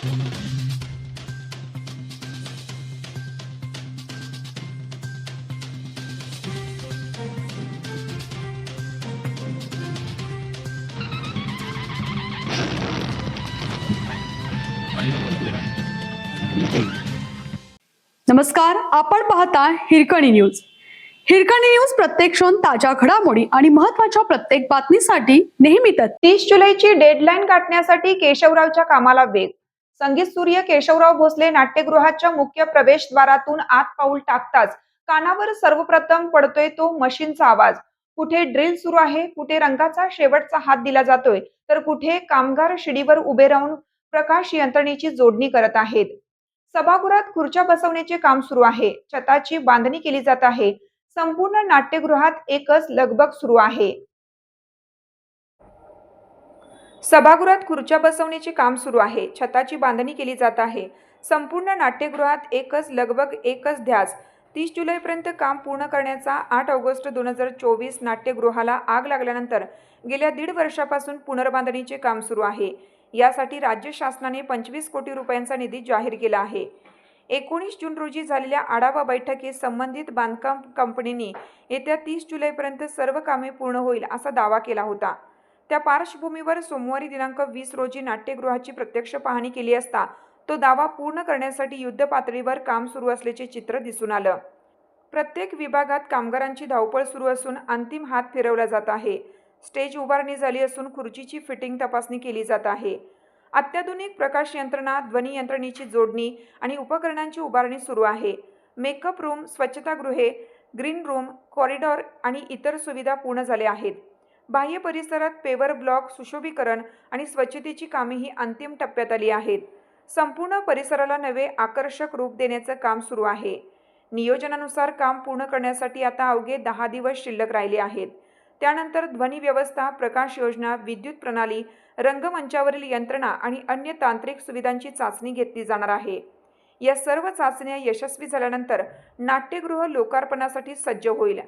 नमस्कार, आपण पाहता हिरकणी न्यूज. हिरकणी न्यूज प्रत्येक क्षण ताज्या घडामोडी आणि महत्त्वाच्या प्रत्येक बातमीसाठी नेहमी 30 जुलैची डेडलाईन गाठण्यासाठी केशवरावच्या कामाला वेग. संगीत सूर्य केशवराव भोसले नाट्यगृहाच्या मुख्य प्रवेशद्वारातून आत पाऊल टाकताच कानावर सर्वप्रथम पडतोय तो मशीनचा आवाज. कुठे ड्रिल सुरू आहे, कुठे रंगाचा शेवटचा हात दिला जातोय, तर कुठे कामगार शिडीवर उभे राहून प्रकाश यंत्रणेची जोडणी करत आहेत. सभागृहात खुर्च्या बसवण्याचे काम सुरू आहे. छताची बांधणी केली जात आहे. संपूर्ण नाट्यगृहात एकच लगबग सुरू आहे. सभागृहात खुर्च्या बसवण्याचे काम सुरू आहे. छताची बांधणी केली जात आहे. संपूर्ण नाट्यगृहात एकच लगबग, एकच ध्यास. 30 जुलैपर्यंत काम पूर्ण करण्याचा 8 ऑगस्ट 2024 नाट्यगृहाला आग लागल्यानंतर गेल्या 1.5 वर्षापासून पुनर्बांधणीचे काम सुरू आहे. यासाठी राज्य शासनाने 25 कोटी रुपयांचा निधी जाहीर केला आहे. 19 जून रोजी झालेल्या आढावा बैठकीत संबंधित बांधकाम कंपनीने येत्या 30 जुलैपर्यंत सर्व कामे पूर्ण होईल असा दावा केला होता. त्या पार्श्वभूमीवर सोमवारी दिनांक 20 रोजी नाट्यगृहाची प्रत्यक्ष पाहणी केली असता तो दावा पूर्ण करण्यासाठी युद्धपातळीवर काम सुरू असल्याचे चित्र दिसून आलं. प्रत्येक विभागात कामगारांची धावपळ सुरू असून अंतिम हात फिरवला जात आहे. स्टेज उभारणी झाली असून खुर्चीची फिटिंग तपासणी केली जात आहे. अत्याधुनिक प्रकाश यंत्रणा, ध्वनी यंत्रणेची जोडणी आणि उपकरणांची उभारणी सुरू आहे. मेकअप रूम, स्वच्छतागृहे, ग्रीन रूम, कॉरिडॉर आणि इतर सुविधा पूर्ण झाल्या आहेत. बाह्य परिसरात पेवर ब्लॉक, सुशोभीकरण आणि स्वच्छतेची कामेही अंतिम टप्प्यात आली आहेत. संपूर्ण परिसराला नवे आकर्षक रूप देण्याचं काम सुरू आहे. नियोजनानुसार काम पूर्ण करण्यासाठी आता अवघे 10 दिवस शिल्लक राहिले आहेत. त्यानंतर ध्वनी व्यवस्था, प्रकाश योजना, विद्युत प्रणाली, रंगमंचावरील यंत्रणा आणि अन्य तांत्रिक सुविधांची चाचणी घेतली जाणार आहे. या सर्व चाचण्या यशस्वी झाल्यानंतर नाट्यगृह लोकार्पणासाठी सज्ज होईल.